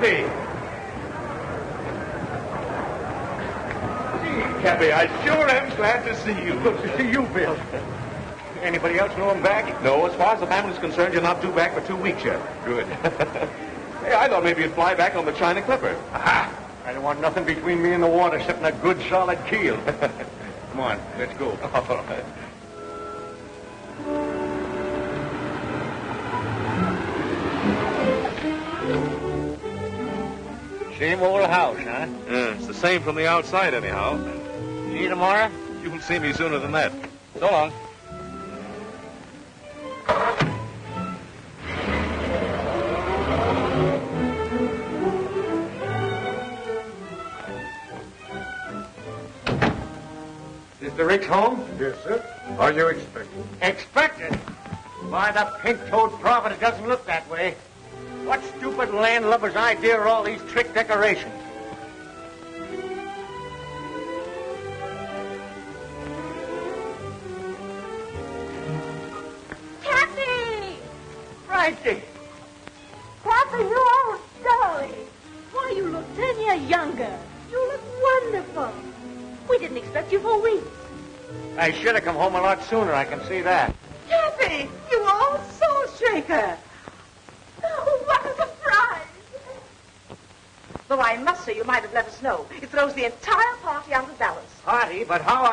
Cappy! Gee, Cappy, I sure am glad to see you. Good to see you, Bill. Anybody else know him back? No, as far as the family's concerned, you're not due back for 2 weeks yet. Good. Hey, I thought maybe you'd fly back on the China Clipper. Aha! I don't want nothing between me and the water except a good, solid keel. Come on, let's go. All right. Same old house, huh? Yeah, it's the same from the outside, anyhow. See you tomorrow? You'll see me sooner than that. So long. Is the Ricks home? Yes, sir. Are you expecting? Expected? Why, the pink-toed prophet doesn't look that way. What stupid landlubber's idea are all these trick decorations? Cappy! Frankie! Cappy, you old dolly. Why, you look 10 years younger. You look wonderful. We didn't expect you for weeks. I should have come home a lot sooner, I can see that. Cappy, you old soul shaker. Oh, what a surprise. Though I must say you might have let us know. It throws the entire party out of balance. Party, but how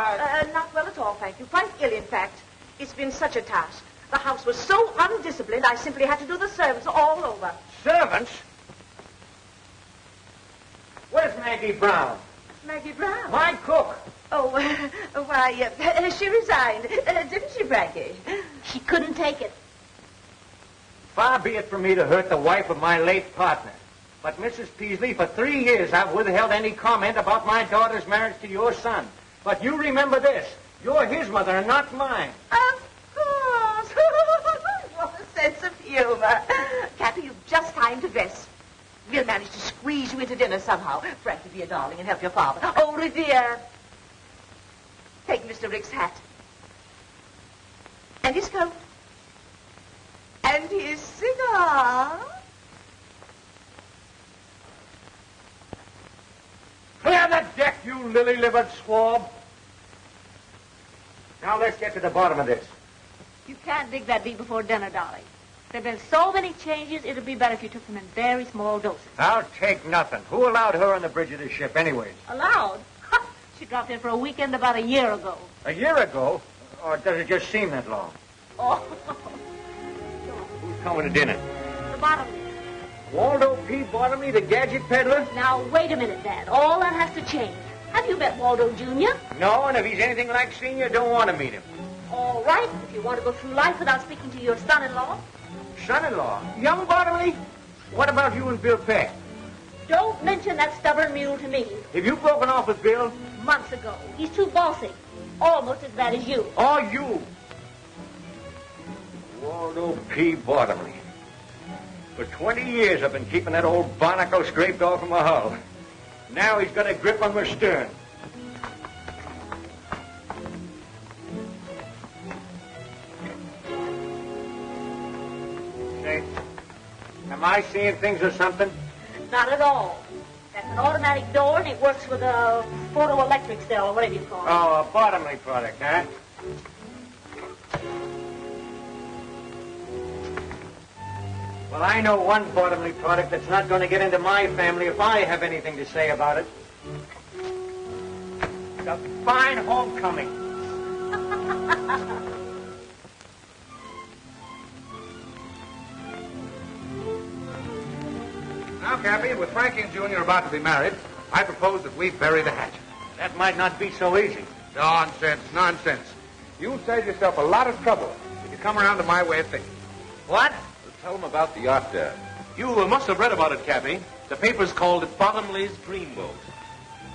Not well at all, thank you. Quite ill, in fact. It's been such a task. The house was so undisciplined, I simply had to do the servants all over. Servants? Where's Maggie Brown? Maggie Brown? My cook. Oh, why, she resigned. Didn't she, Frankie? She couldn't take it. Far be it from me to hurt the wife of my late partner. But, Mrs. Peasley, for 3 years I've withheld any comment about my daughter's marriage to your son. But you remember this. You're his mother and not mine. Of course. What a sense of humor. Cappy, you've just time to dress. We'll manage to squeeze you into dinner somehow. Frankie, be a darling and help your father. Oh, Revere. Take Mr. Rick's hat. And his coat. And his cigar. Clear the deck, you lily-livered swab. Now let's get to the bottom of this. You can't dig that deep before dinner, darling. There have been so many changes, it would be better if you took them in very small doses. I'll take nothing. Who allowed her on the bridge of the ship anyways? Allowed? She dropped in for a weekend about a year ago. A year ago? Or does it just seem that long? Oh. Who's coming to dinner? The bottom. Waldo P. Bottomley, the gadget peddler? Now, wait a minute, Dad. All that has to change. Have you met Waldo Jr.? No, and if he's anything like Senior, don't want to meet him. All right, if you want to go through life without speaking to your son-in-law. Son-in-law? Young Bottomley? What about you and Bill Peck? Don't mention that stubborn mule to me. Have you broken off with Bill? Months ago. He's too bossy. Almost as bad as you. Or you? Waldo P. Bottomley. For 20 years I've been keeping that old barnacle scraped off of my hull. Now he's got a grip on my stern. Say, am I seeing things or something? Not at all. That's an automatic door, and it works with a photoelectric cell, or whatever you call it. Oh, a Bottomley product, huh? Well, I know one Bottomley product that's not going to get into my family if I have anything to say about it. It's a fine homecoming. Now, Cappy, with Frankie and Junior about to be married, I propose that we bury the hatchet. That might not be so easy. Nonsense, nonsense. You'll save yourself a lot of trouble if you come around to my way of thinking. What? Tell them about the yacht, Dad. You must have read about it, Cappy. The papers called it Bottomley's Dreamboat.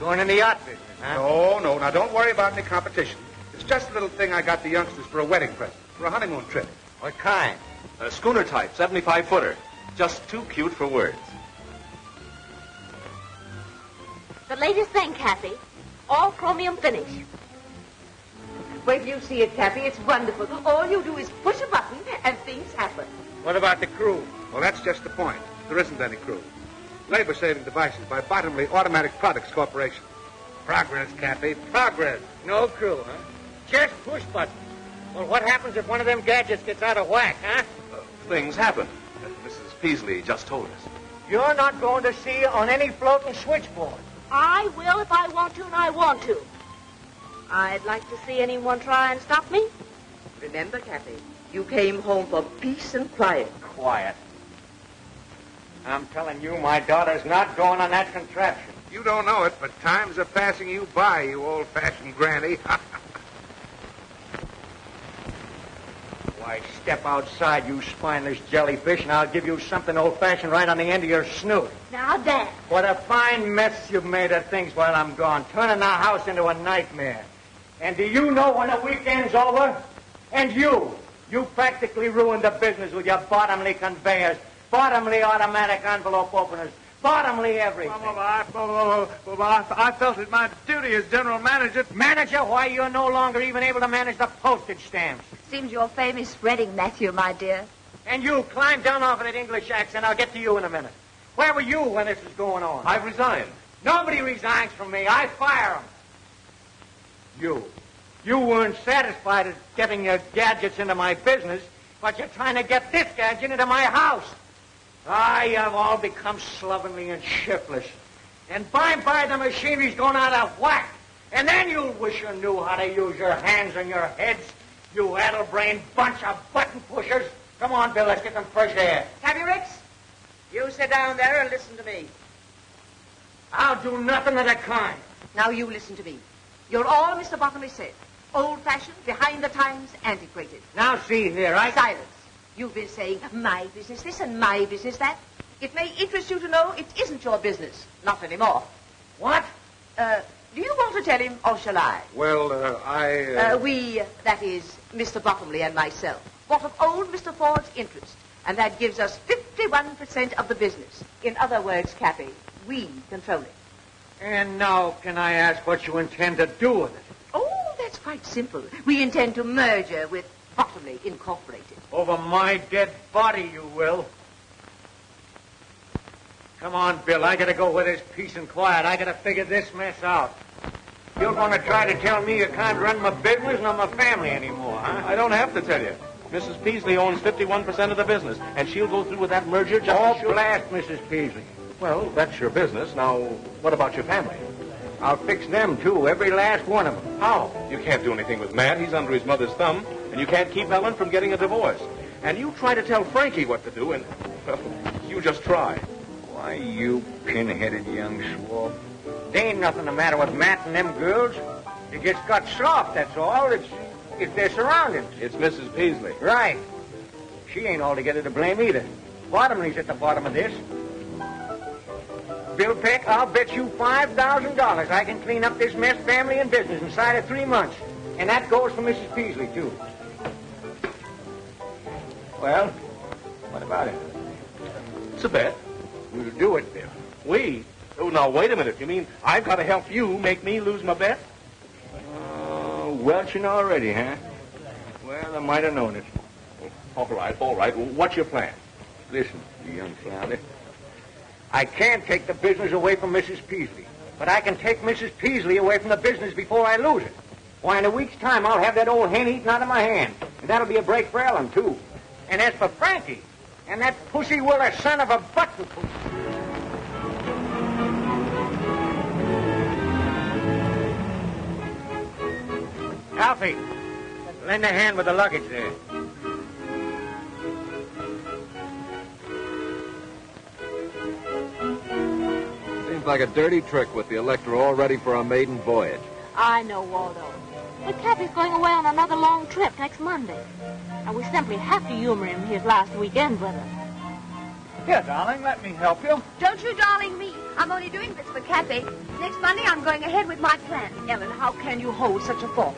Going in the yacht business, huh? No. Now, don't worry about any competition. It's just a little thing I got the youngsters for a wedding present, for a honeymoon trip. What kind? A schooner type, 75-footer. Just too cute for words. The latest thing, Cappy. All chromium finish. Wait till you see it, Cappy. It's wonderful. All you do is push a button and things happen. What about the crew? Well, that's just the point. There isn't any crew. Labor-saving devices by Bottomley Automatic Products Corporation. Progress, Cappy, progress. No clue, huh? Just push buttons. Well, what happens if one of them gadgets gets out of whack, huh? Things happen. Mrs. Peasley just told us. You're not going to see on any floating switchboard. I will if I want to, and I want to. I'd like to see anyone try and stop me. Remember, Cappy, you came home for peace and quiet. Quiet. I'm telling you, my daughter's not going on that contraption. You don't know it, but times are passing you by, you old-fashioned granny. Why, step outside, you spineless jellyfish, and I'll give you something old-fashioned right on the end of your snoot. Now, Dad. What a fine mess you've made of things while I'm gone, turning our house into a nightmare. And do you know when the weekend's over? And you practically ruined the business with your bottomly conveyors, bottomly automatic envelope openers, bottomly everything. I felt it my duty as general manager. Manager? Why, you're no longer even able to manage the postage stamps. Seems your fame is spreading, Matthew, my dear. And you, climb down off of that English accent. I'll get to you in a minute. Where were you when this was going on? I've resigned. Nobody resigns from me. I fire them. You weren't satisfied at getting your gadgets into my business, but you're trying to get this gadget into my house. You've all become slovenly and shiftless. And by and by the machinery's going out of whack. And then you'll wish you knew how to use your hands and your heads, you addle-brained bunch of button pushers. Come on, Bill, let's get some fresh air. Cappy Ricks, you sit down there and listen to me. I'll do nothing of the kind. Now you listen to me. You're all Mr. Bottomley said. Old-fashioned, behind the times, antiquated. Now see here, Silence. You've been saying, my business this and my business that. It may interest you to know it isn't your business. Not anymore. What? Do you want to tell him, or shall I? Well, We, that is, Mr. Bottomley and myself, bought of old Mr. Ford's interest, and that gives us 51% of the business. In other words, Cappy, we control it. And now can I ask what you intend to do with it? Oh, that's quite simple. We intend to merger with Bottomley Incorporated. Over my dead body, you will. Come on, Bill. I gotta go where there's peace and quiet. I gotta figure this mess out. You're gonna try to tell me you can't run my business nor my family anymore, huh? I don't have to tell you. Mrs. Peasley owns 51% of the business, and she'll go through with that merger just as sure. Blast Mrs. Peasley. Well, that's your business. Now, what about your family? I'll fix them, too, every last one of them. How? You can't do anything with Matt. He's under his mother's thumb. And you can't keep Ellen from getting a divorce. And you try to tell Frankie what to do, and, well, you just try. Why, you pin-headed young swab. There ain't nothing the matter with Matt and them girls. They just got soft, that's all. It's their surroundings. It's Mrs. Peasley. Right. She ain't altogether to blame either. Bottomley's at the bottom of this. Bill Peck, I'll bet you $5,000 I can clean up this mess, family and business, inside of 3 months. And that goes for Mrs. Peasley, too. Well, what about it? It's a bet. We'll do it, Bill. We? Oh, now, wait a minute. You mean I've got to help you make me lose my bet? Welching already, huh? Well, I might have known it. All right. What's your plan? Listen, you young flounder. I can't take the business away from Mrs. Peasley, but I can take Mrs. Peasley away from the business before I lose it. Why, in a week's time, I'll have that old hen eaten out of my hand. And that'll be a break for Ellen, too. And as for Frankie, and that pussy-willer son of a button push. Alfie, lend a hand with the luggage there. Seems like a dirty trick with the Electra all ready for our maiden voyage. I know, Waldo. But Cappy's going away on another long trip next Monday. And we simply have to humor him his last weekend with us. Here, darling, let me help you. Don't you darling me. I'm only doing this for Cappy. Next Monday, I'm going ahead with my plan. Ellen, how can you hold such a thought?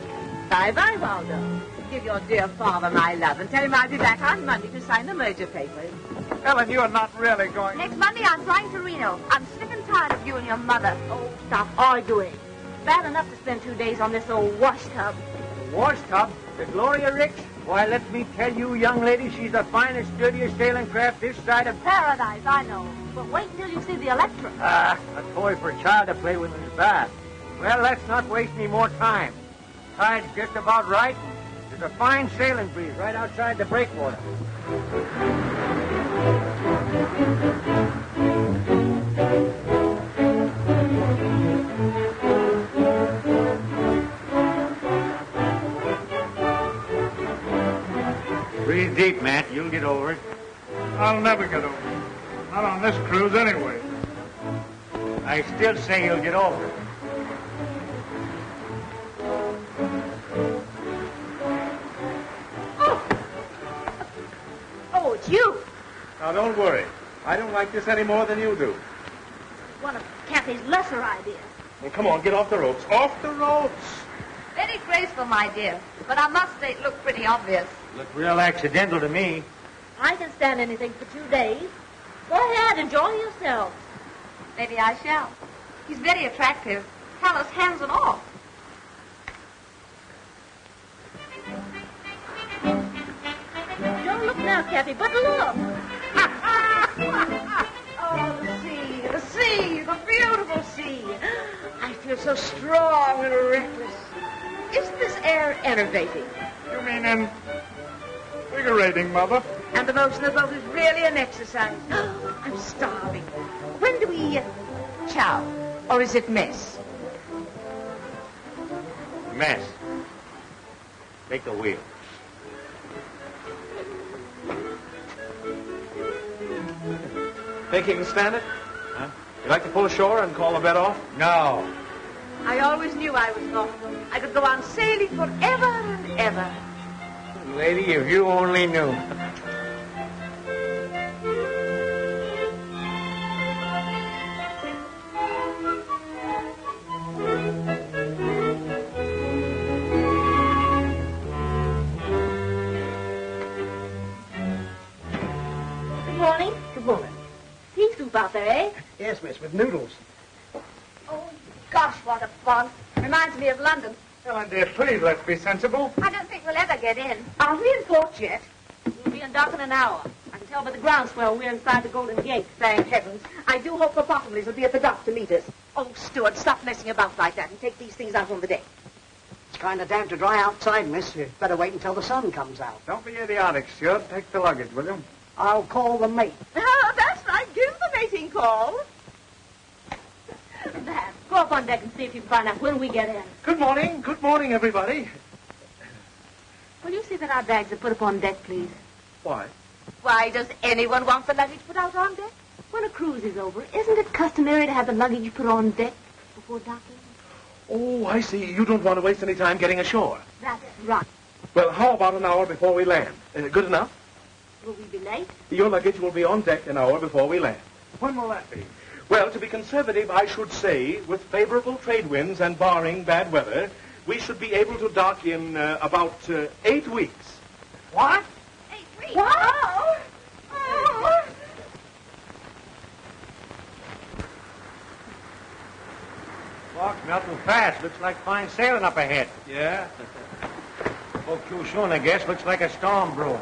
Bye-bye, Waldo. Give your dear father my love and tell him I'll be back on Monday to sign the merger papers. Ellen, you're not really going... Next Monday, I'm flying to Reno. I'm sick and tired of you and your mother. Oh, stop arguing. Bad enough to spend 2 days on this old wash tub. Wash tub? The Gloria Ricks? Why, let me tell you, young lady, she's the finest, dirtiest sailing craft this side of... Paradise, I know. But wait till you see the Electra. A toy for a child to play with in his bath. Well, let's not waste any more time. Tide's just about right. There's a fine sailing breeze right outside the breakwater. Breathe deep, Matt. You'll get over it. I'll never get over it. Not on this cruise, anyway. I still say you'll get over it. Oh, it's you. Now, don't worry. I don't like this any more than you do. One of Cappy's lesser ideas. Well, come on, get off the ropes. Off the ropes! Very graceful, my dear. But I must say it looked pretty obvious. Looked real accidental to me. I can stand anything for 2 days. Go ahead, enjoy yourself. Maybe I shall. He's very attractive. Callous hands and all. Don't look now, Cappy, but look. Oh, the sea, the beautiful sea. I feel so strong and reckless. Isn't this air enervating? You mean invigorating, Mother? And the motion of the boat is really an exercise. I'm starving. When do we chow? Or is it mess? Mess. Take the wheel. Think you can stand it? Huh? You like to pull ashore and call the bed off? No. I always knew I was going. I could go on sailing forever and ever. Lady, if you only knew. Good morning. Good morning. Pea soup out there, eh? Yes, miss, with noodles. Oh, gosh, what a fun. Reminds me of London. Ellen, dear, please, let's be sensible. I don't think we'll ever get in. Aren't we in port yet? We'll be in dock in an hour. I can tell by the groundswell we're inside the Golden Gate. Thank heavens. I do hope the Bottomleys will be at the dock to meet us. Oh, Stuart, stop messing about like that and take these things out on the deck. It's kind of damp to dry outside, miss. You'd better wait until the sun comes out. Don't be idiotic, Stuart. Take the luggage, will you? I'll call the mate. Oh, that's right. Give the mating call. Dad, go up on deck and see if you can find out when we get in. Good morning, everybody. Will you see that our bags are put up on deck, please? Why? Why does anyone want the luggage put out on deck? When a cruise is over, isn't it customary to have the luggage put on deck before docking? Oh, I see. You don't want to waste any time getting ashore. That's right. Well, how about an hour before we land? Good enough? Will we be late? Your luggage will be on deck an hour before we land. When will that be? Well, to be conservative, I should say, with favorable trade winds and barring bad weather, we should be able to dock in about 8 weeks. What? 8 weeks. Wow. Oh. Fog's melting fast. Looks like fine sailing up ahead. Yeah? Spoke too soon, I guess. Looks like a storm brewing.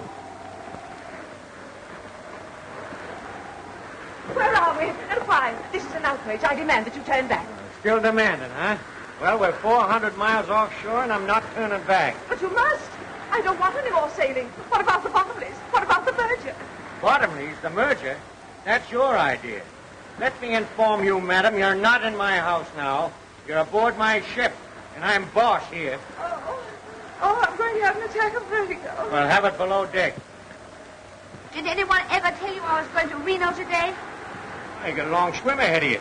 Where are we? And why? This is an outrage. I demand that you turn back. Still demanding, huh? Well, we're 400 miles offshore, and I'm not turning back. But you must. I don't want any more sailing. What about the Bottomleys? What about the merger? Bottomleys, the merger? That's your idea. Let me inform you, madam, you're not in my house now. You're aboard my ship, and I'm boss here. Oh, I'm going to have an attack of vertigo. Well, have it below deck. Did anyone ever tell you I was going to Reno today? You got a long swim ahead of you.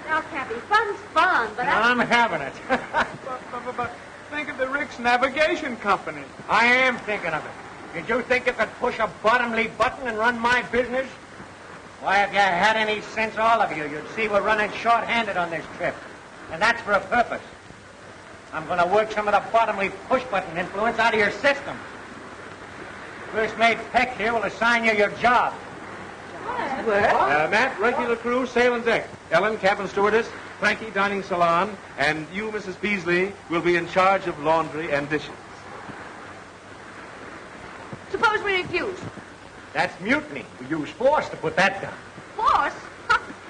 Now, Cappy, fun's fun, but I'm having it. But think of the Ricks Navigation Company. I am thinking of it. Did you think you could push a bottomly button and run my business? Why, if you had any sense, all of you, you'd see we're running short-handed on this trip. And that's for a purpose. I'm going to work some of the bottomly push-button influence out of your system. First mate Peck here will assign you your job. Matt, regular crew, sail and deck. Ellen, cabin stewardess. Frankie, dining salon. And you, Mrs. Peasley, will be in charge of laundry and dishes. refuse. That's mutiny. We use force to put that down. Force?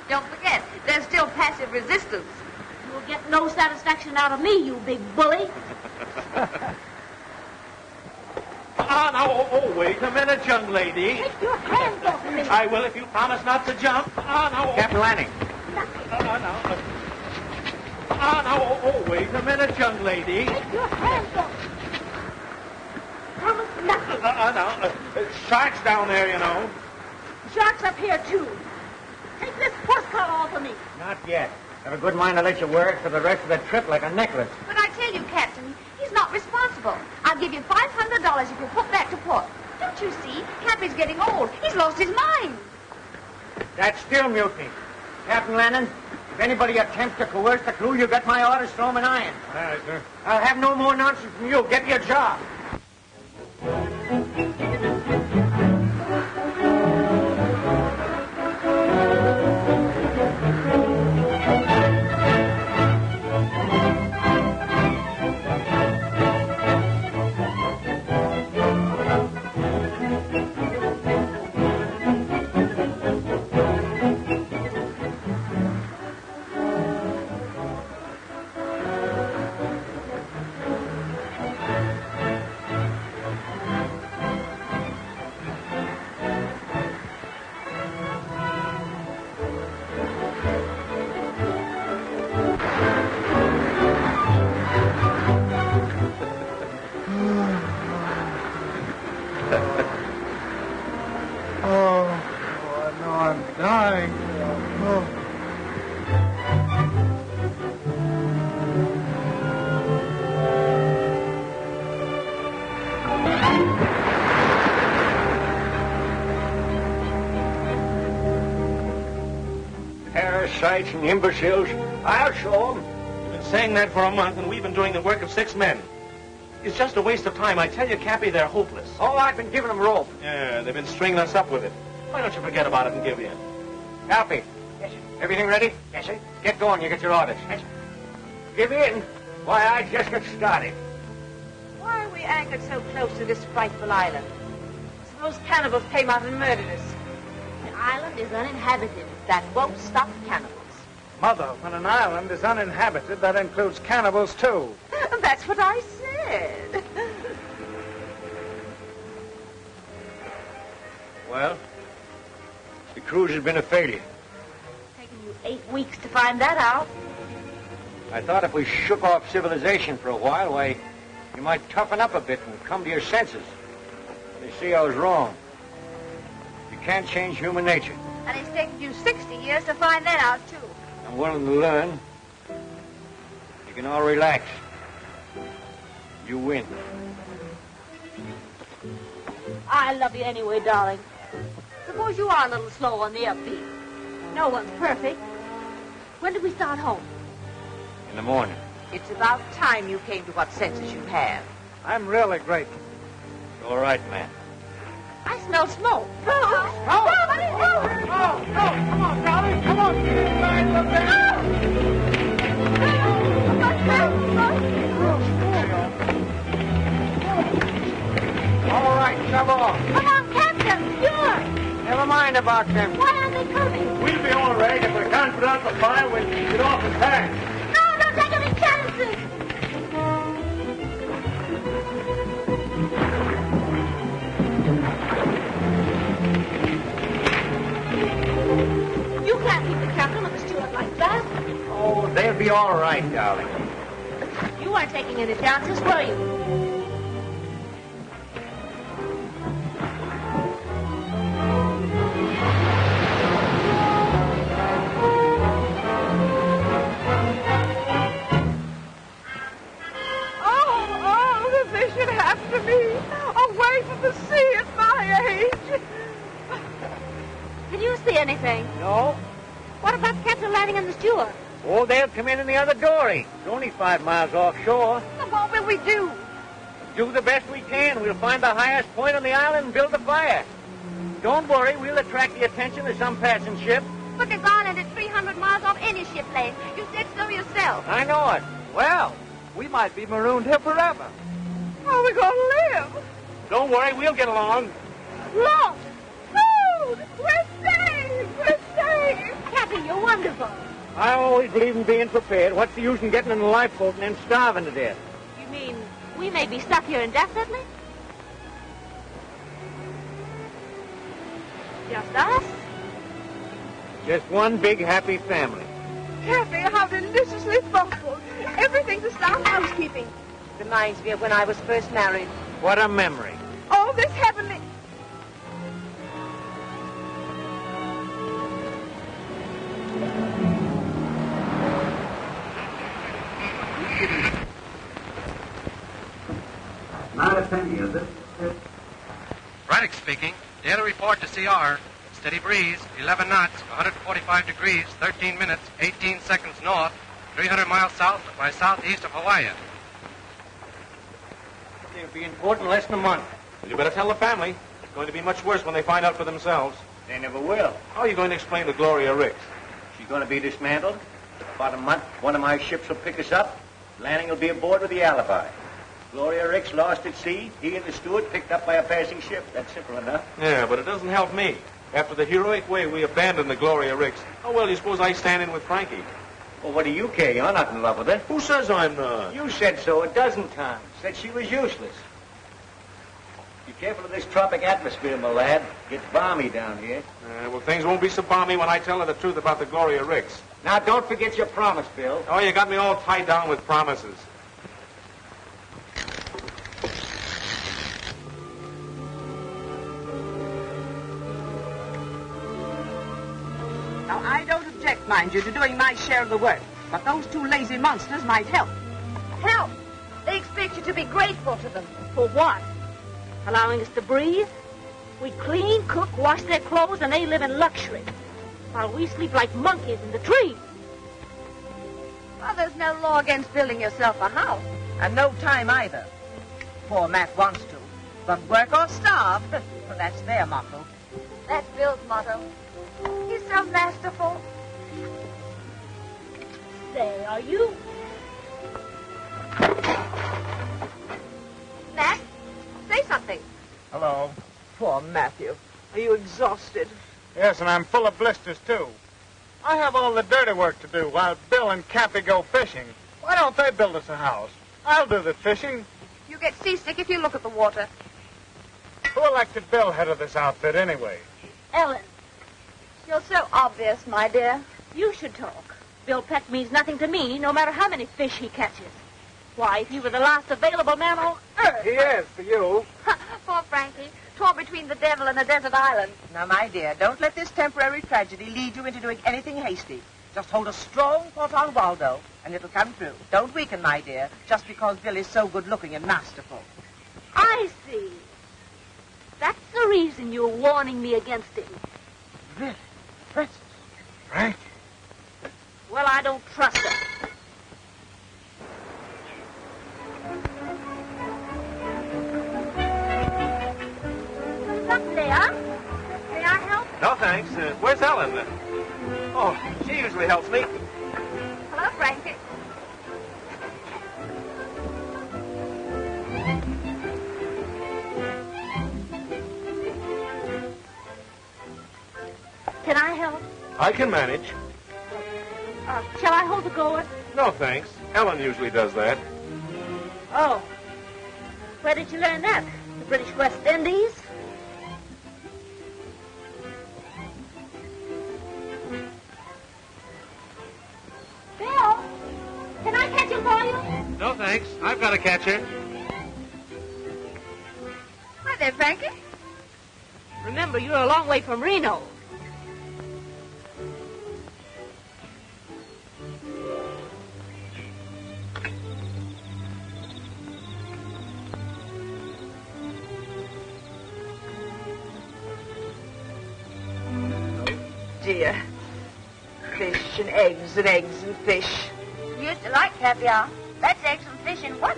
Don't forget, there's still passive resistance. You'll get no satisfaction out of me, you big bully. Wait a minute, young lady. Take your hands off of me. I will if you promise not to jump. Captain Lanning. Wait a minute, young lady. Take your hands off. Promise nothing. Sharks down there, you know. Sharks up here, too. Take this horse collar off of me. Not yet. Have a good mind to let you wear it for the rest of the trip like a necklace. But I tell you, Captain, he's not responsible. I'll give you $500 if you put back to port. Don't you see? Cappy's getting old. He's lost his mind. That's still mutiny. Captain Lanning, if anybody attempts to coerce the crew, you got my orders, throw 'em in iron. All right, sir. I'll have no more nonsense from you. Get your job. Parasites and imbeciles. I'll show 'em. You've been saying that for a month, and we've been doing the work of 6 men. It's just a waste of time. I tell you, Cappy, they're hopeless. Oh, I've been giving 'em rope. Yeah, they've been stringing us up with it. Why don't you forget about it and give in? Cappy. Yes, sir. Everything ready? Yes, sir. Get going. You get your orders. Yes, sir. Give in. Why, I just got started. Why are we anchored so close to this frightful island? Suppose cannibals came out and murdered us. The island is uninhabited. That won't stop cannibals. Mother, when an island is uninhabited, that includes cannibals, too. That's what I said. Well, the cruise has been a failure. Taken you 8 weeks to find that out. I thought if we shook off civilization for a while, why, you might toughen up a bit and come to your senses. They see I was wrong. You can't change human nature. And it's taken you 60 years to find that out, too. I'm willing to learn. You can all relax. You win. I love you anyway, darling. Suppose you are a little slow on the upbeat. No one's perfect. When did we start home? In the morning. It's about time you came to what senses you have. I'm really grateful. It's all right, man. I smell smoke. Come on, darling. Come on. All right, shove off. Come on, Captain. Sure. Never mind about them. Why aren't they coming? We'll be all right if we can't put out the fire when we get off the tank. No, don't take any chances. You can't keep the captain with the steward like that. Oh, they'll be all right, darling. You weren't taking any chances, were you? Oh, that they should have to be away from the sea at my age. Can you see anything? No? What about Captain Lanning and the steward? Oh, they'll come in the other dory. It's only 5 miles offshore. Well, what will we do? Do the best we can. We'll find the highest point on the island and build a fire. Don't worry, we'll attract the attention of some passing ship. But this island is 300 miles off any ship lane. You said so yourself. I know it. Well, we might be marooned here forever. How are we going to live? Don't worry, we'll get along. Look! Food! We're saved! We're saved! Cappy, you're wonderful. I always believe in being prepared. What's the use in getting in a lifeboat and then starving to death? You mean we may be stuck here indefinitely? Just us? Just one big happy family. Cappy, how deliciously thoughtful. Everything to start housekeeping. Reminds me of when I was first married. What a memory. Oh, this heavenly... Not a penny, is it? Braddock speaking. Daily report to CR. Steady breeze, 11 knots, 145 degrees, 13 minutes, 18 seconds north, 300 miles south by southeast of Hawaii. It'll be in port in less than a month. Well, you better tell the family. It's going to be much worse when they find out for themselves. They never will. How are you going to explain to Gloria Ricks? She's going to be dismantled. In about a month, one of my ships will pick us up. Landing will be aboard with the alibi. Gloria Ricks lost at sea. He and the steward picked up by a passing ship. That's simple enough. Yeah, but it doesn't help me. After the heroic way we abandoned the Gloria Ricks, how well do you suppose I stand in with Frankie? Well, what do you care? You're not in love with her. Who says I'm not? You said so a dozen times. Said she was useless. Be careful of this tropic atmosphere, my lad. Gets balmy down here. Well, things won't be so balmy when I tell her the truth about the Gloria Ricks. Now, don't forget your promise, Bill. Oh, you got me all tied down with promises. Now, I don't object, mind you, to doing my share of the work. But those two lazy monsters might help. Help! They expect you to be grateful to them. For what? Allowing us to breathe? We clean, cook, wash their clothes, and they live in luxury. While we sleep like monkeys in the trees. Well, there's no law against building yourself a house. And no time either. Poor Matt wants to. But work or starve, well, that's their motto. That's Bill's motto. He's so masterful. Say, are you? Matt, say something. Hello. Poor Matthew. Are you exhausted? Yes, and I'm full of blisters, too. I have all the dirty work to do while Bill and Cappy go fishing. Why don't they build us a house? I'll do the fishing. You get seasick if you look at the water. Who elected Bill head of this outfit, anyway? Ellen, You're so obvious, my dear. you should talk. Bill Peck means nothing to me, no matter how many fish he catches. Why, if he were the last available man on earth... He is, for you. Poor Frankie, torn between the devil and a desert island. Now, my dear, don't let this temporary tragedy lead you into doing anything hasty. Just hold a strong thought on Waldo, and it'll come true. Don't weaken, my dear, just because Bill is so good-looking and masterful. I see. That's the reason you're warning me against him. Really? Princess? Frank? Well, I don't trust him. Look there. May I help? No, thanks. Where's Ellen? Oh, she usually helps me. Hello, Frankie. Can I help? I can manage. Shall I hold the gourd? No, thanks. Ellen usually does that. Oh. Where did you learn that? The British West Indies? Bill, can I catch him for you? No, thanks. I've got to catch her. Hi there, Frankie. Remember, you're a long way from Reno. Dear. Fish and eggs and eggs and fish. You used to like caviar. That's eggs and fish in one.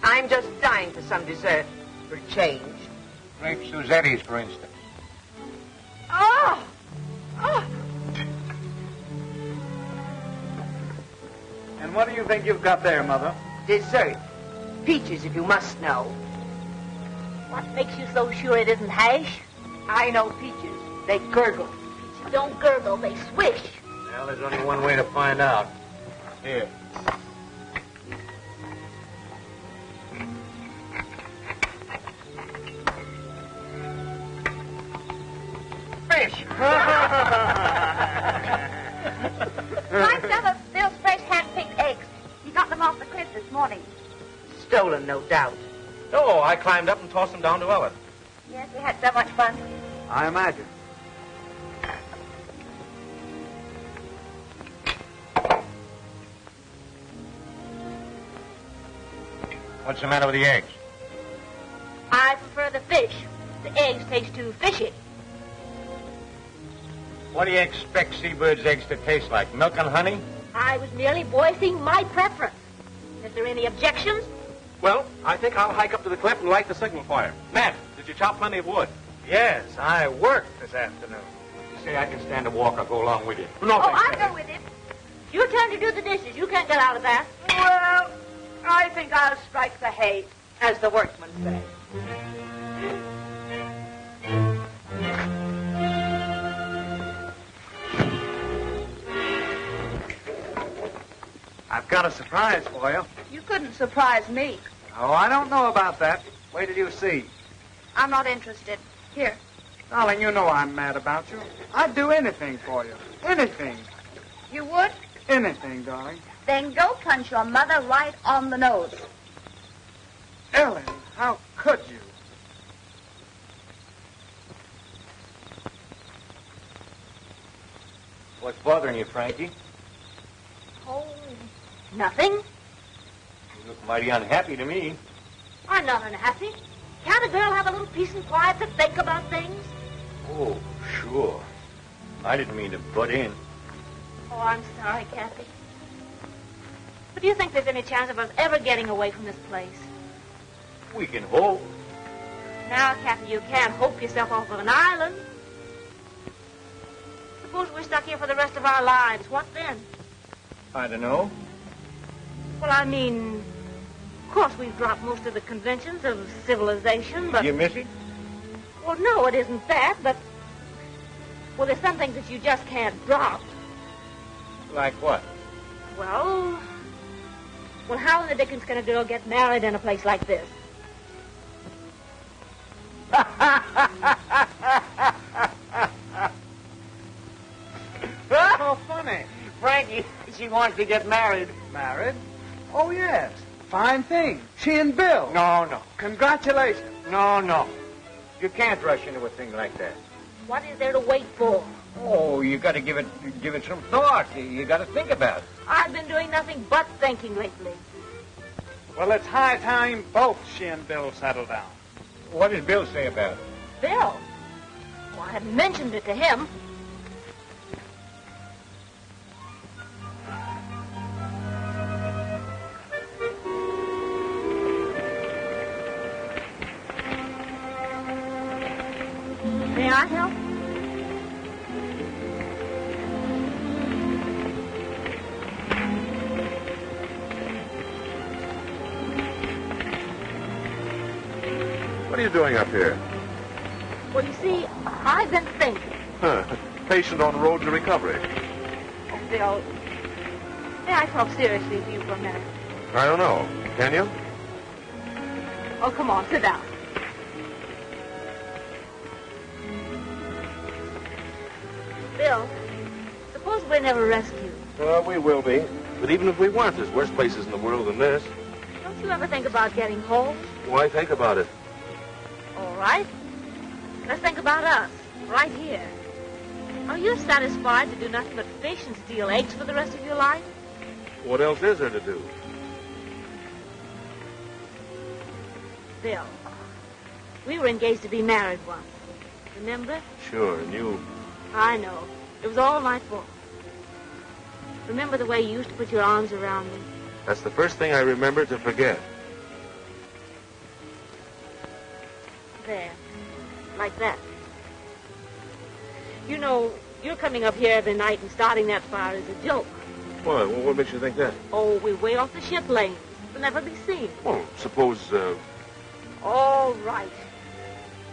I'm just dying for some dessert. For a change. Grape Suzetti's, for instance. Oh! Oh! And what do you think you've got there, Mother? Dessert. Peaches, if you must know. What makes you so sure it isn't hash? I know peaches. They gurgle. Peaches don't gurgle, they swish. Well, there's only one way to find out. Here. Fish. Find some of Bill's fresh hand-picked eggs. He got them off the cliff this morning. Stolen, no doubt. Oh, I climbed up and tossed them down to Ellen. Yes, we had so much fun. I imagine. What's the matter with the eggs? I prefer the fish. The eggs taste too fishy. What do you expect seabirds' eggs to taste like? Milk and honey? I was merely voicing my preference. Is there any objections? Well, I think I'll hike up to the cliff and light the signal fire. Matt, did you chop plenty of wood? Yes, I worked this afternoon. You say I can stand a walk, I'll go along with you. No, Oh, I'll go with him. Your turn to do the dishes. You can't get out of that. Well, I think I'll strike the hay, as the workmen say. I've got a surprise for you. You couldn't surprise me. Oh, I don't know about that. Wait till you see. I'm not interested. Here. Darling, you know I'm mad about you. I'd do anything for you. Anything. You would? Anything, darling. Then go punch your mother right on the nose. Ellen, how could you? What's bothering you, Frankie? Oh, nothing. You look mighty unhappy to me. I'm not unhappy. Can't a girl have a little peace and quiet to think about things? Oh, sure. I didn't mean to butt in. Oh, I'm sorry, Cappy. But do you think there's any chance of us ever getting away from this place? We can hope. Now, Cappy, you can't hope yourself off of an island. Suppose we're stuck here for the rest of our lives. What then? I don't know. Well, I mean, of course we've dropped most of the conventions of civilization, but... You miss it? Well, no, it isn't that, but... Well, there's some things that you just can't drop. Like what? Well, how in the dickens can a girl get married in a place like this? Oh, funny. Frankie, she wants to get married. Married? Oh, yes. Fine thing. She and Bill. No. Congratulations. No. You can't rush into a thing like that. What is there to wait for? Oh, you got to give it some thought. You got to think about it. I've been doing nothing but thinking lately. Well, it's high time both she and Bill settle down. What does Bill say about it? Bill? Well, I haven't mentioned it to him. May I help? What are you doing up here? Well, you see, I've been thinking. Patient on road to recovery. Oh, Bill, may I talk seriously with you for a minute? I don't know. Can you? Oh, come on, sit down. Bill, suppose we're never rescued. We will be. But even if we weren't, there's worse places in the world than this. Don't you ever think about getting home? Why think about it? All right. Let's think about us, right here. Are you satisfied to do nothing but fish and steal eggs for the rest of your life? What else is there to do? Bill, we were engaged to be married once. Remember? Sure, and you... I know. It was all my fault. Remember the way you used to put your arms around me? That's the first thing I remember to forget. There. Like that. You know, you're coming up here every night and starting that fire is a joke. Why? Well, what makes you think that? Oh, we're way off the ship lane. We'll never be seen. Well, suppose, All right.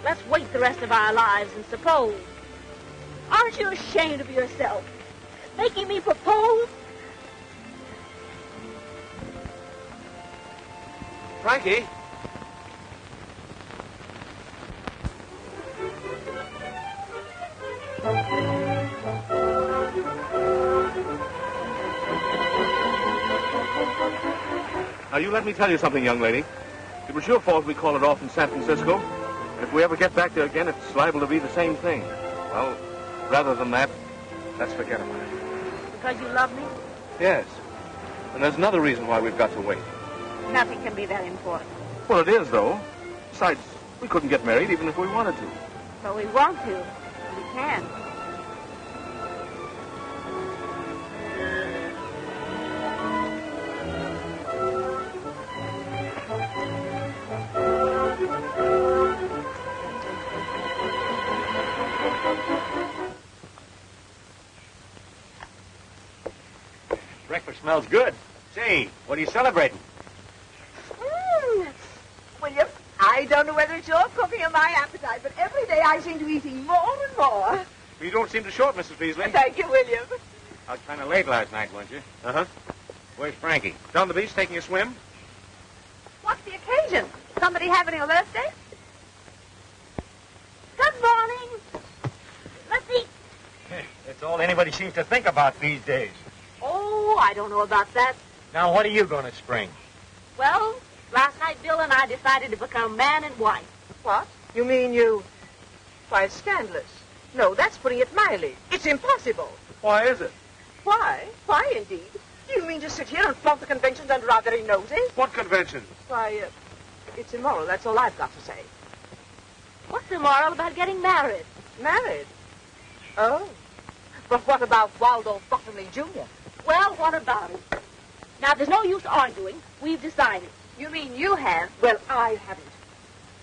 Let's wait the rest of our lives and suppose. Aren't you ashamed of yourself? Making me propose? Frankie? Now, you let me tell you something, young lady. It was your fault we called it off in San Francisco. If we ever get back there again, it's liable to be the same thing. Well, rather than that, let's forget about it. Because you love me? Yes. And there's another reason why we've got to wait. Nothing can be that important. Well, it is, though. Besides, we couldn't get married even if we wanted to. But we want to. We can. Breakfast smells good. Say, what are you celebrating? William, I don't know whether it's your cooking or my appetite, but every day I seem to be eating more and more. You don't seem to short, Mrs. Beasley. Thank you, William. I was kind of late last night, weren't you? Uh-huh. Where's Frankie? Down the beach taking a swim? What's the occasion? Somebody having a birthday? Good morning. Let's eat. That's all anybody seems to think about these days. Oh, I don't know about that. Now, what are you going to spring? Well, last night Bill and I decided to become man and wife. What? You mean you... Why, it's scandalous. No, that's putting it mildly. It's impossible. Why is it? Why? Why, indeed? Do you mean to sit here and flaunt the conventions under our very noses? What convention? Why, it's immoral. That's all I've got to say. What's immoral about getting married? Married? Oh. But what about Waldo Bottomley Jr.? Well, what about it? Now, there's no use arguing. We've decided. You mean you have? Well, I haven't.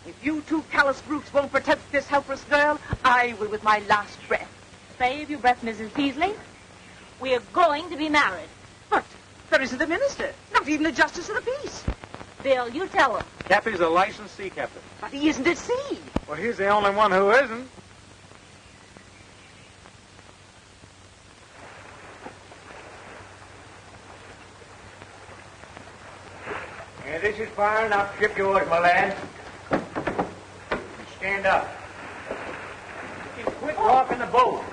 If you two callous brutes won't protect this helpless girl, I will with my last breath. Save your breath, Mrs. Peasley. We are going to be married. But there isn't a minister, not even a justice of the peace. Bill, you tell him. Cappy's a licensed sea captain. But he isn't at sea. Well, he's the only one who isn't. Yeah, this is fire enough. Ship yours, my lad. Stand up. Quit walking the boat.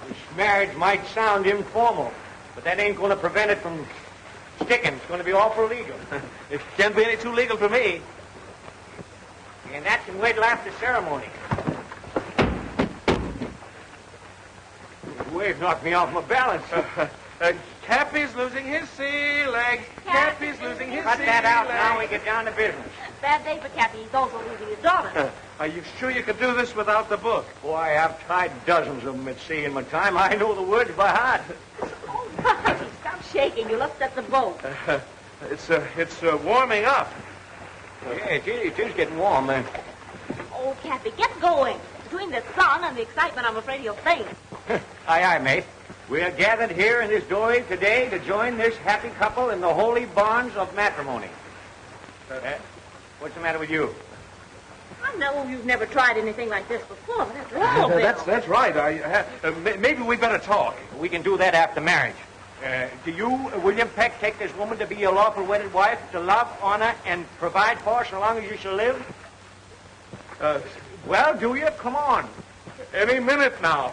This marriage might sound informal, but that ain't going to prevent it from sticking. It's going to be awful legal. It can't be any too legal for me. And that can wait till after ceremony. The wave knocked me off my balance. Cappy's losing his sea legs. Cappy's losing his sea legs. Cut that out now. We get down to business. Bad day for Cappy. He's also losing his daughter. Are you sure you could do this without the book? Boy, I've tried dozens of them at sea in my time. I know the words by heart. Oh, Rocky, stop shaking. You'll upset the boat. It's warming up. Yeah, it is getting warm, man. Oh, Cappy, get going. Between the sun and the excitement, I'm afraid you'll faint. Aye, aye, mate. We are gathered here in this doorway today to join this happy couple in the holy bonds of matrimony. What's the matter with you? I know you've never tried anything like this before, but after all, Bill. That's right. Maybe we better talk. We can do that after marriage. Do you, William Peck, take this woman to be your lawful wedded wife, to love, honor, and provide for so long as you shall live? Well, do you? Come on. Any minute now.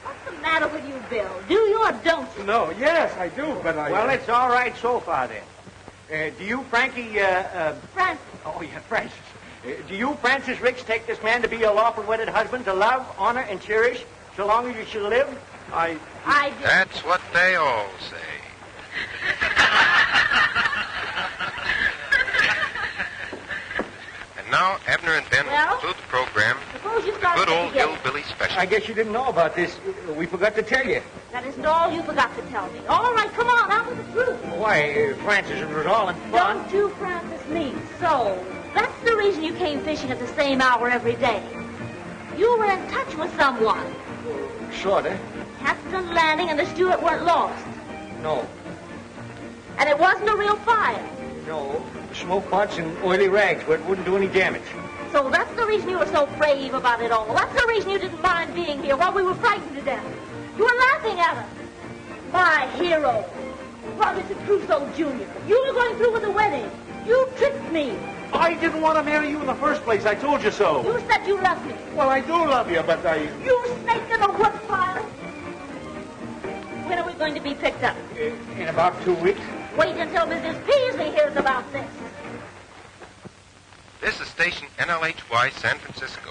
What's the matter with you, Bill? Do you or don't you? No, yes, I do, but I... Well, it's all right so far, then. Do you, Frankie, Francis. Oh, yeah, Francis. Do you, Francis Ricks, take this man to be your lawful wedded husband, to love, honor, and cherish so long as you shall live? I do. That's what they all say. And now, Abner and Ben will conclude the program. Suppose you The start good old together. hillbilly special. I guess you didn't know about this. We forgot to tell you. That isn't all you forgot to tell me. All right, come on, out with the truth. Why, Francis, it was all in fun. Don't you, Francis, me. So, that's the reason you came fishing at the same hour every day. You were in touch with someone. Sorta. Captain Lanning and the steward weren't lost. No. And it wasn't a real fire. No. Smoke pots and oily rags where it wouldn't do any damage. so. That's the reason you were so brave about it all. That's the reason you didn't mind being here while we were frightened to death. You were laughing at us. My hero, Robinson Crusoe Jr. You were going through with the wedding. You tricked me. I didn't want to marry you in the first place. I told you so. You said you loved me. Well, I do love you, but I... You snake in the woodpile. When are we going to be picked up? In about 2 weeks. Wait until Mrs. Peasley hears about this. This is station NLHY San Francisco.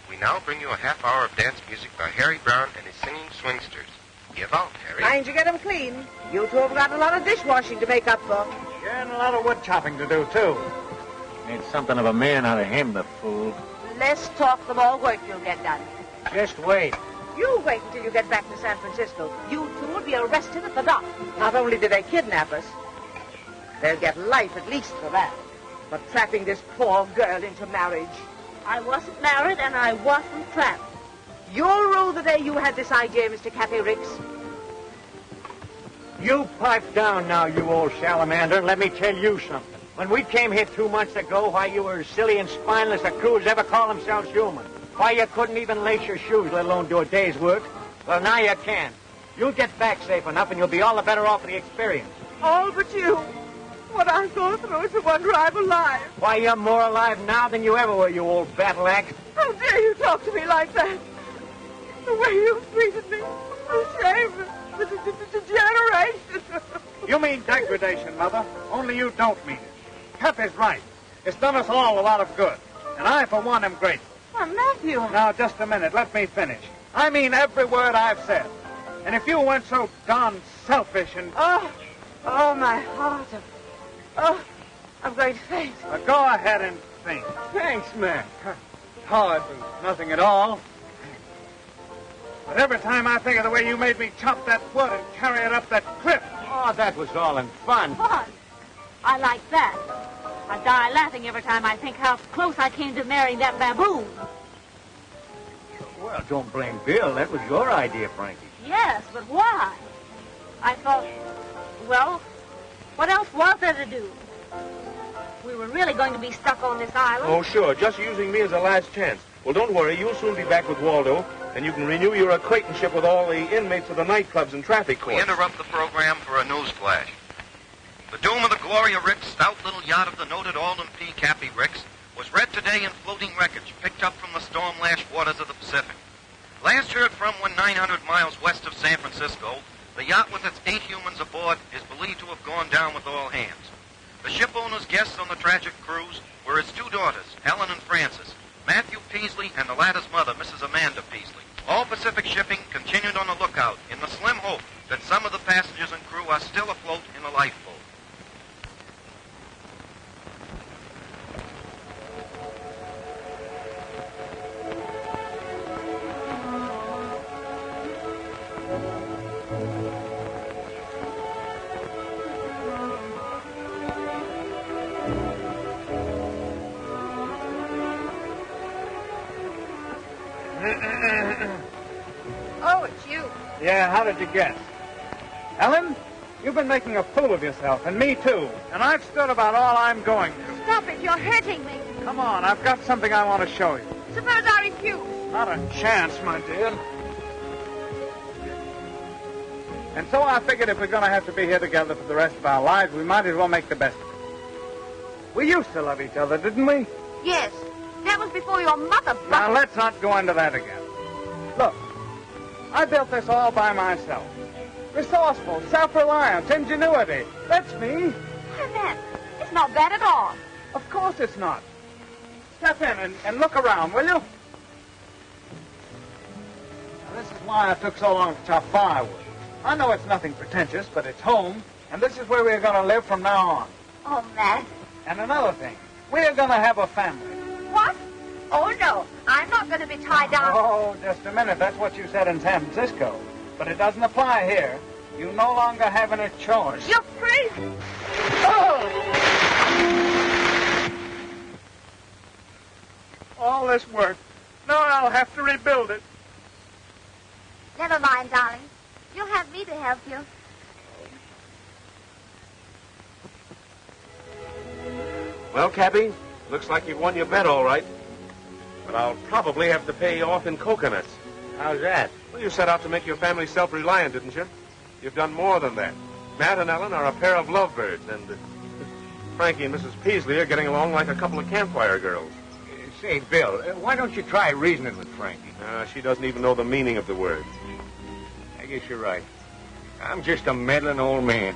We now bring you a half hour of dance music by Harry Brown and his singing swingsters. Give out, Harry. Mind you get them clean. You two have got a lot of dishwashing to make up for. Yeah, and a lot of wood chopping to do, too. Made something of a man out of him, the fool. Less talk, the more work you'll get done. Just wait. You wait until you get back to San Francisco. You two will be arrested at the dock. Not only did they kidnap us, they'll get life at least for that. But trapping this poor girl into marriage. I wasn't married and I wasn't trapped. You'll rue the day you had this idea, Mr. Cappy Ricks. You pipe down now, you old salamander. Let me tell you something. When we came here 2 months ago, why, you were as silly and spineless a crew as ever call themselves human. Why, you couldn't even lace your shoes, let alone do a day's work. Well, now you can. You'll get back safe enough, and you'll be all the better off for the experience. All but you. What I'll go through is the wonder I'm alive. Why, you're more alive now than you ever were, you old battle axe. How dare you talk to me like that? The way you treated me. The shame. The degeneration. You mean degradation, Mother. Only you don't mean it. Cappy's right. It's done us all a lot of good. And I, for one, am grateful. Oh, Matthew. Now, just a minute. Let me finish. I mean every word I've said. And if you weren't so darn selfish and... Oh, my heart. Oh, I'm going to faint. Go ahead and faint. Thanks, man. Oh, it was nothing at all. But every time I think of the way you made me chop that wood and carry it up that cliff... Oh, that was all in fun. Fun? I like that. I die laughing every time I think how close I came to marrying that baboon. Well, don't blame Bill. That was your idea, Frankie. Yes, but why? I thought, well, what else was there to do? We were really going to be stuck on this island. Oh, sure. Just using me as a last chance. Well, don't worry. You'll soon be back with Waldo, and you can renew your acquaintanceship with all the inmates of the nightclubs and traffic courts. We interrupt the program for a news flash. The doom of the Gloria Ricks, stout little yacht of the noted Alden P. Cappy Ricks, was read today in floating wreckage picked up from the storm-lashed waters of the Pacific. Last heard from when 900 miles west of San Francisco, the yacht with its 8 humans aboard is believed to have gone down with all hands. The ship owner's guests on the tragic cruise were his 2 daughters, Helen and Frances, Matthew Peasley and the latter's mother, Mrs. Amanda Peasley. All Pacific shipping continued on the lookout in the slim hope that some of the passengers and crew are still afloat in a lifeboat. Oh, it's you. Yeah, how did you guess? Helen, you've been making a fool of yourself, and me too. And I've stood about all I'm going to. Stop it. You're hurting me. Come on, I've got something I want to show you. Suppose I refuse. Not a chance, my dear. And so I figured if we're going to have to be here together for the rest of our lives, we might as well make the best of it. We used to love each other, didn't we? Yes. That was before your mother... Now, let's not go into that again. Look, I built this all by myself. Resourceful, self-reliance, ingenuity. That's me. That, it's not bad at all. Of course it's not. Step in and look around, will you? Now, this is why I took so long to chop firewood. I know it's nothing pretentious, but it's home, and this is where we're going to live from now on. Oh, Matt. And another thing, we're going to have a family. What? Oh, no. I'm not going to be tied down. Oh, just a minute. That's what you said in San Francisco. But it doesn't apply here. You no longer have any choice. You're crazy. Oh! All this work. Now I'll have to rebuild it. Never mind, darling. You'll have me to help you. Well, Cappy, looks like you've won your bet all right. But I'll probably have to pay you off in coconuts. How's that? Well, you set out to make your family self-reliant, didn't you? You've done more than that. Matt and Ellen are a pair of lovebirds, and Frankie and Mrs. Peasley are getting along like a couple of campfire girls. Say, Bill, why don't you try reasoning with Frankie? She doesn't even know the meaning of the words. I guess you're right. I'm just a meddling old man.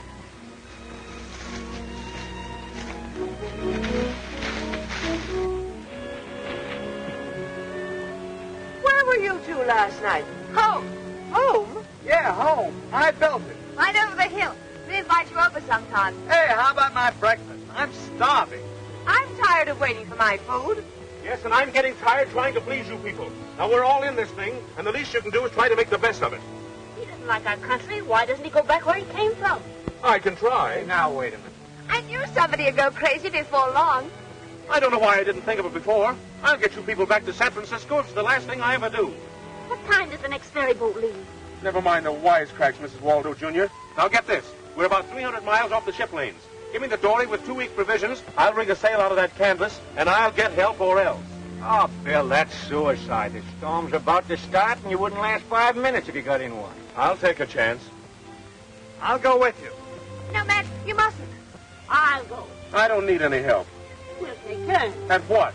Where were you two last night? Home. Home? Yeah, home. I built it. Right over the hill. We invite you over sometime. Hey, how about my breakfast? I'm starving. I'm tired of waiting for my food. Yes, and I'm getting tired trying to please you people. Now, we're all in this thing, and the least you can do is try to make the best of it. He doesn't like our country. Why doesn't he go back where he came from? I can try. Now, wait a minute. I knew somebody would go crazy before long. I don't know why I didn't think of it before. I'll get you people back to San Francisco. It's the last thing I ever do. What time does the next ferry boat leave? Never mind the wisecracks, Mrs. Waldo, Jr. Now, get this. We're about 300 miles off the ship lanes. Give me the dory with 2 weeks' provisions. I'll rig a sail out of that canvas, and I'll get help or else. Oh, Bill, that's suicide. The storm's about to start, and you wouldn't last 5 minutes if you got in one. I'll take a chance. I'll go with you. No, Matt, you mustn't. I'll go. I don't need any help. We'll take turns. At what?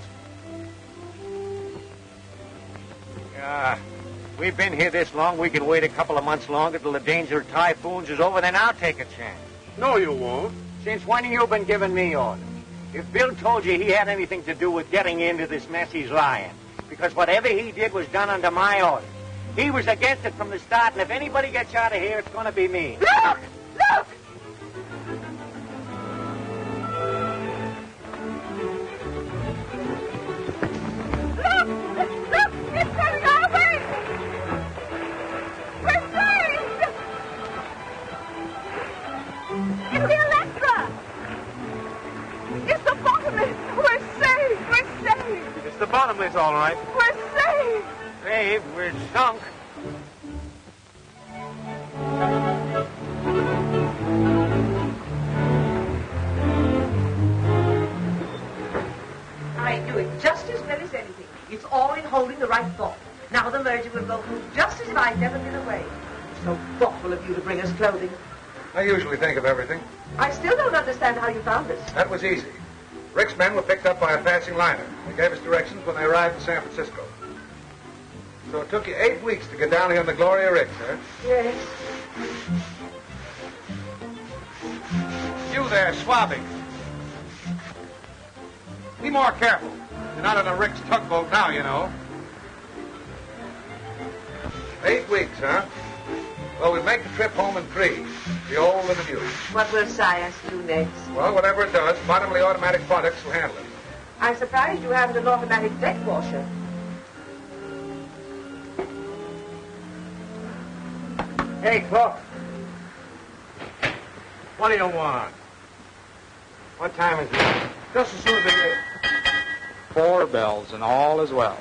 We've been here this long, we can wait a couple of months longer till the danger of typhoons is over, then I'll take a chance. No, you won't. Since when have you been giving me orders? If Bill told you he had anything to do with getting into this mess, he's lying. Because whatever he did was done under my orders. He was against it from the start, and if anybody gets out of here, it's going to be me. Look! Look! Look! It's coming our way! We're saved! It's the Electra! It's the Bottomless! We're saved! We're saved! It's the Bottomless, all right. We're saved! Saved, we're sunk. I do it just as well as anything. It's all in holding the right thought. Now the merger will go through just as if I'd never been away. So thoughtful of you to bring us clothing. I usually think of everything. I still don't understand how you found us. That was easy. Rick's men were picked up by a passing liner. They gave us directions when they arrived in San Francisco. So it took you 8 weeks to get down here on the Gloria Ricks, huh? Yes. You there, swabbing. Be more careful. You're not on a Rick's tugboat now, you know. 8 weeks, huh? Well, we'll make the trip home in 3. The old and the new. What will science do next? Well, whatever it does, bottomly automatic products will handle it. I'm surprised you haven't an automatic deck washer. Hey, Cook. What do you want? What time is it? Just as soon as they... 4 bells, and all is well.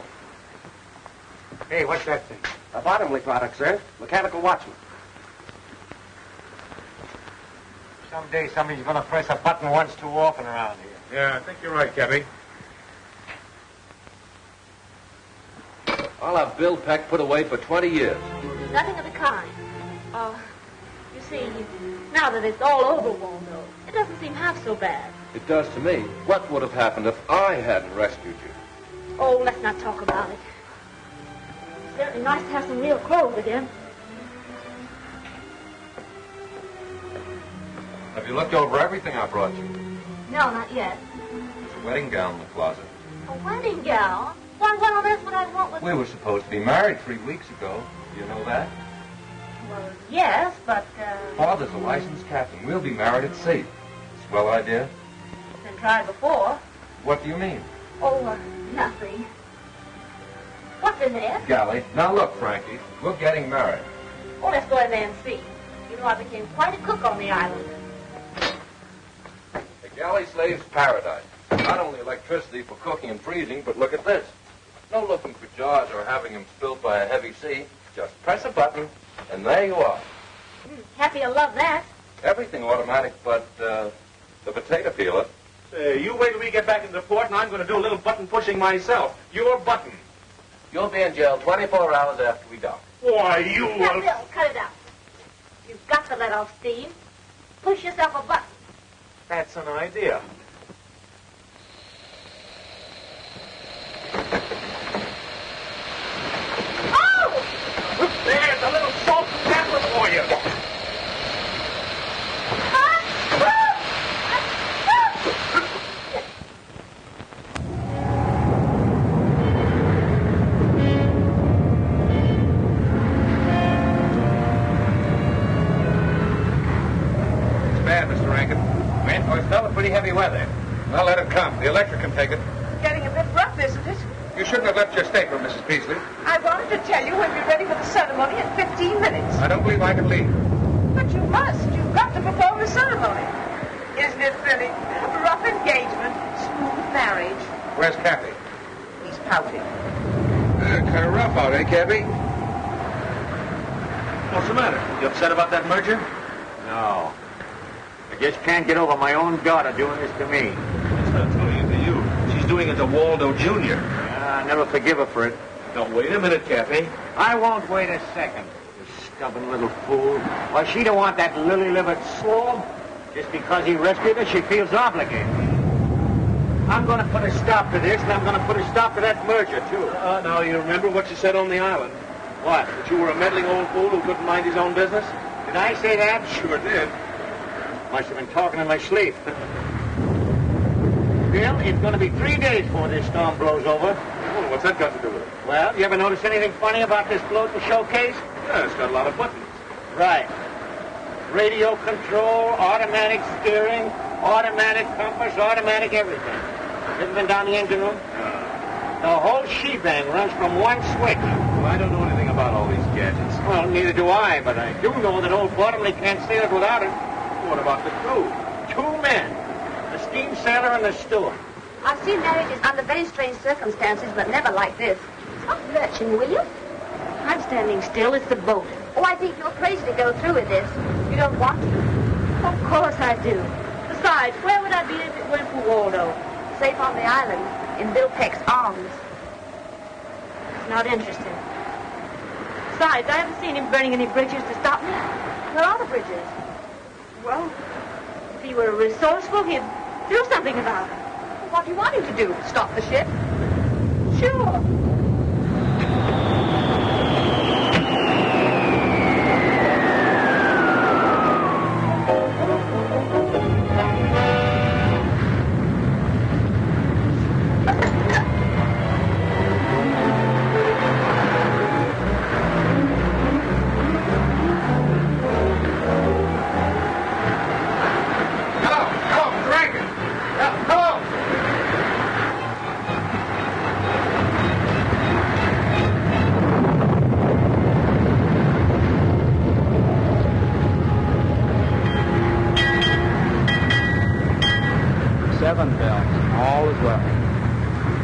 Hey, what's that thing? A Bottomley product, sir. Mechanical watchman. Someday somebody's going to press a button once too often around here. Yeah, I think you're right, Cappy. I'll have Bill Peck put away for 20 years. Nothing of the kind. Oh, you see, now that it's all over, Waldo, it doesn't seem half so bad. It does to me. What would have happened if I hadn't rescued you? Oh, let's not talk about it. It's certainly nice to have some real clothes again. Have you looked over everything I brought you? No, not yet. There's a wedding gown in the closet. A wedding gown? Why, well, that's what I want with... We were supposed to be married 3 weeks ago. Do you know that? Well, yes, but, Father's a licensed captain. We'll be married at sea. Swell idea? Been tried before. What do you mean? Oh, nothing. What's in there? Galley. Now look, Frankie, we're getting married. Oh, let's go in there and see. You know, I became quite a cook on the island. The galley slave's paradise. Not only electricity for cooking and freezing, but look at this. No looking for jars or having them spilled by a heavy sea. Just press a button, and there you are. Happy to love that. Everything automatic but the potato peeler. Say, you wait till we get back into port, and I'm going to do a little button pushing myself. Your button. You'll be in jail 24 hours after we dock. Why, you... Now, Bill, cut it out. You've got to let off steam. Push yourself a button. That's an idea. Oh! There's a little salt and pepper for you. Pretty heavy weather. Well, let it come. The electric can take it. Getting a bit rough, isn't it? You shouldn't have left your stateroom, Mrs. Peasley. I wanted to tell you when we're ready for the ceremony in 15 minutes. I don't believe I can leave. But you must. You've got to perform the ceremony. Isn't it thrilling? Rough engagement, smooth marriage. Where's Cappy? He's pouting. Kind of rough out, eh, Cappy? What's the matter? You upset about that merger? No. I just can't get over my own daughter doing this to me. She's not doing it to you. She's doing it to Waldo Jr. I never forgive her for it. Now, wait a minute, Cappy. I won't wait a second, you stubborn little fool. Why, she don't want that lily-livered slob. Just because he rescued her, she feels obligated. I'm going to put a stop to this, and I'm going to put a stop to that merger, too. Now, you remember what you said on the island? What? That you were a meddling old fool who couldn't mind his own business? Did I say that? Sure did. Must have been talking in my sleep. Bill, it's going to be 3 days before this storm blows over. Oh, what's that got to do with it? Well, you ever notice anything funny about this float and showcase? Yeah, it's got a lot of buttons. Right. Radio control, automatic steering, automatic compass, automatic everything. Ever been down the engine room? The whole shebang runs from one switch. Well, I don't know anything about all these gadgets. Well, neither do I, but I do know that old Bottomley can't sail it without it. What about the crew? 2 men. The steam sailor and the steward. I've seen marriages under very strange circumstances, but never like this. Stop lurching, will you? I'm standing still. It's the boat. Oh, I think you're crazy to go through with this. You don't want to. Of course I do. Besides, where would I be if it weren't for Waldo? Safe on the island, in Bill Peck's arms. It's not interesting. Besides, I haven't seen him burning any bridges to stop me. Where are the bridges? Well, if he were resourceful, he'd do something about it. What do you want him to do? Stop the ship? Sure.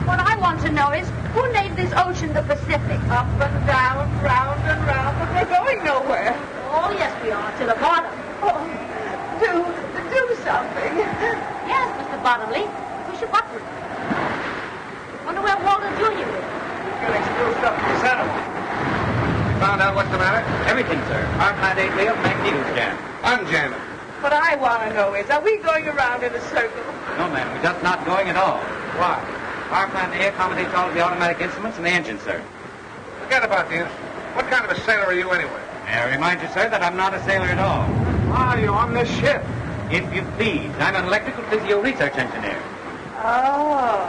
What I want to know is, who named this ocean the Pacific? Up and down, round and round, but we're going nowhere. Oh, yes, we are. To the bottom. Oh, do something. Yes, Mr. Bottomley. Push a button. Wonder where Walter Jr. is. Getting screwed up in the center. Found out what's the matter? Everything, sir. Our plant ain't failed, magnetos jam. I'm jamming. What I want to know is, are we going around in a circle? No, ma'am, we're just not going at all. Why? Our plant A accommodates all of the automatic instruments and the engine, sir. Forget about the instrument. What kind of a sailor are you anyway? May I remind you, sir, that I'm not a sailor at all. Why are you on this ship? If you please, I'm an electrical physio research engineer. Oh.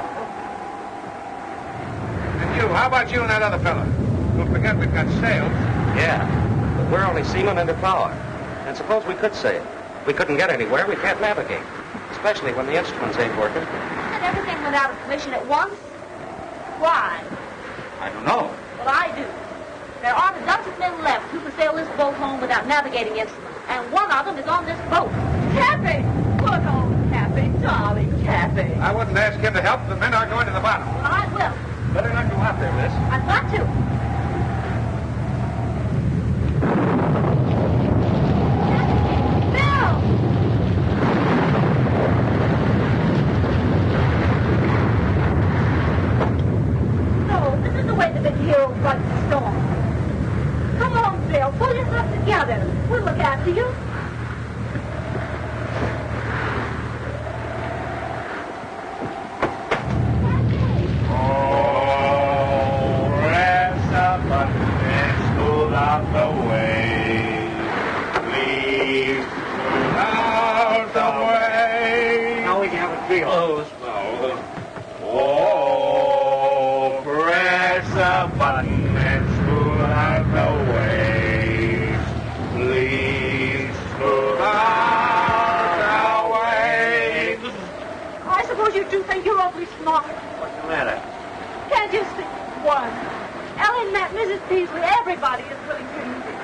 And you, how about you and that other fella? Don't forget we've got sails. Yeah, but we're only seamen under power. And suppose we could sail. We couldn't get anywhere, we can't navigate. Especially when the instruments ain't working. And everything went out of commission at once? Why? I don't know. Well, I do. There aren't a dozen men left who can sail this boat home without navigating instruments. And one of them is on this boat. Cappy! Good old Cappy, darling Cappy. I wouldn't ask him to help. The men are going to the bottom. Well, I will. Better not go out there, miss. I've got to. after you. Out the way, please out the way. Now we can have a feel. Oh, slow. Oh, press a button and smooth out the way. Please smooth out the way. I suppose you do think you're awfully smart. What's the matter? Can't you see? One. Ellen met Mrs. Peasley. Everybody is really crazy.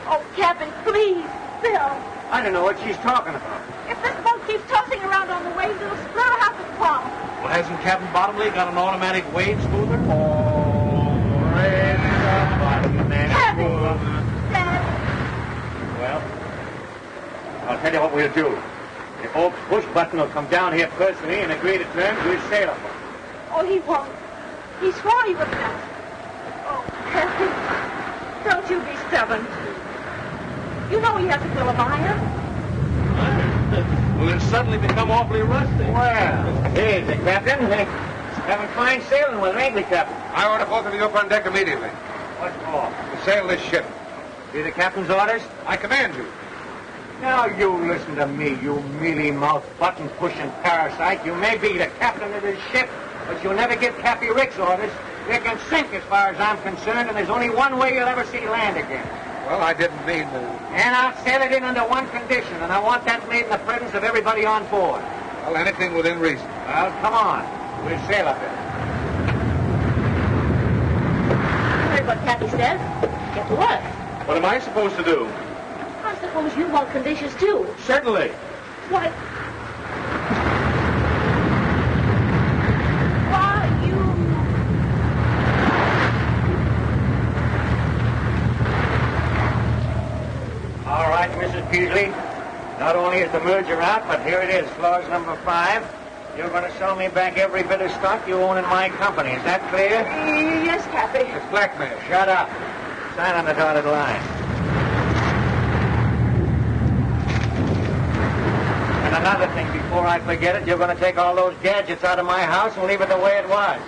Oh, Captain, please, Bill. I don't know what she's talking about. If this boat keeps tossing around on the waves, it'll split half the pump. Well, hasn't Captain Bottomley got an automatic wave smoother? Oh, press a button and smooth. Dad. Well, I'll tell you what we'll do. The old push button will come down here personally and agree to terms, we'll sail up. Oh, he won't. He swore he would not. Oh, Captain, don't you be stubborn. You know he has to fill a fire. Well, it's suddenly become awfully rusty. Well, here's the Captain. Having fine sailing with him, ain't we, Captain? I order both of you up on deck immediately. What for? To sail this ship. See the Captain's orders? I command you. Now you listen to me, you mealy-mouthed, button-pushing parasite. You may be the captain of this ship, but you'll never give Cappy Ricks orders. You can sink as far as I'm concerned, and there's only one way you'll ever see land again. Well, I didn't mean to... And I'll sail it in under one condition, and I want that made in the presence of everybody on board. Well, anything within reason. Well, come on. We'll sail up it. You heard what Cappy said. Get to work. What am I supposed to do? I suppose you want conditions, too. Certainly. Why, you... All right, Mrs. Peasley. Not only is the merger out, but here it is, clause number 5. You're going to sell me back every bit of stock you own in my company. Is that clear? Yes, Cappy. It's blackmail. Shut up. Sign on the dotted line. And another thing, before I forget it, you're going to take all those gadgets out of my house and leave it the way it was.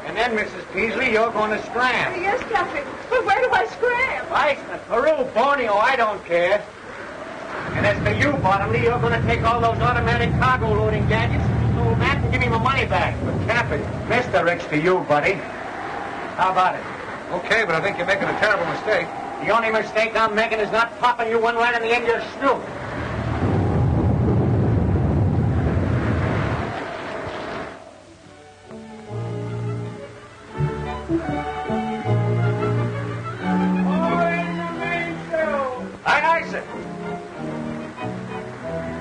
And then, Mrs. Peasley, you're going to scram. Yes, Cappy. But where do I scram? Iceland, Peru, Borneo, I don't care. And as for you, Bottomley, you're going to take all those automatic cargo loading gadgets and sold that and give me my money back. But Cappy, Mr. Ricks to you, buddy. How about it? Okay, but I think you're making a terrible mistake. The only mistake I'm making is not popping you one right in the end of your snoot. Aye, aye, sir.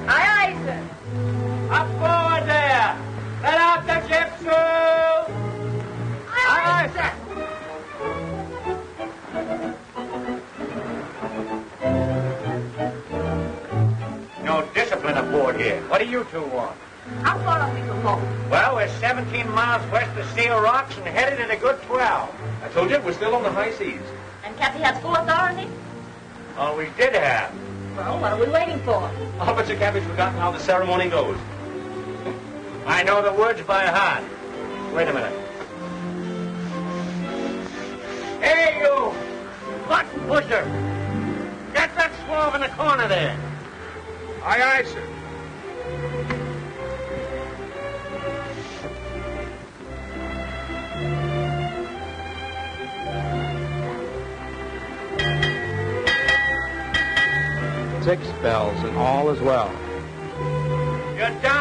Aye, aye, sir. Up forward there. Let out the ship, sir. Aye, aye, sir. No discipline aboard here. What do you two want? How far are we from home? Well, we're 17 miles west of Seal Rocks and headed at a good 12. I told you, we're still on the high seas. And Cappy has full authority? Oh, we did have. Well, what are we waiting for? I'll bet you Cappy's forgotten how the ceremony goes. I know the words by heart. Wait a minute. Hey, you! Button pusher! Get that swab in the corner there. Aye, aye, sir. Six bells and all is well. You're down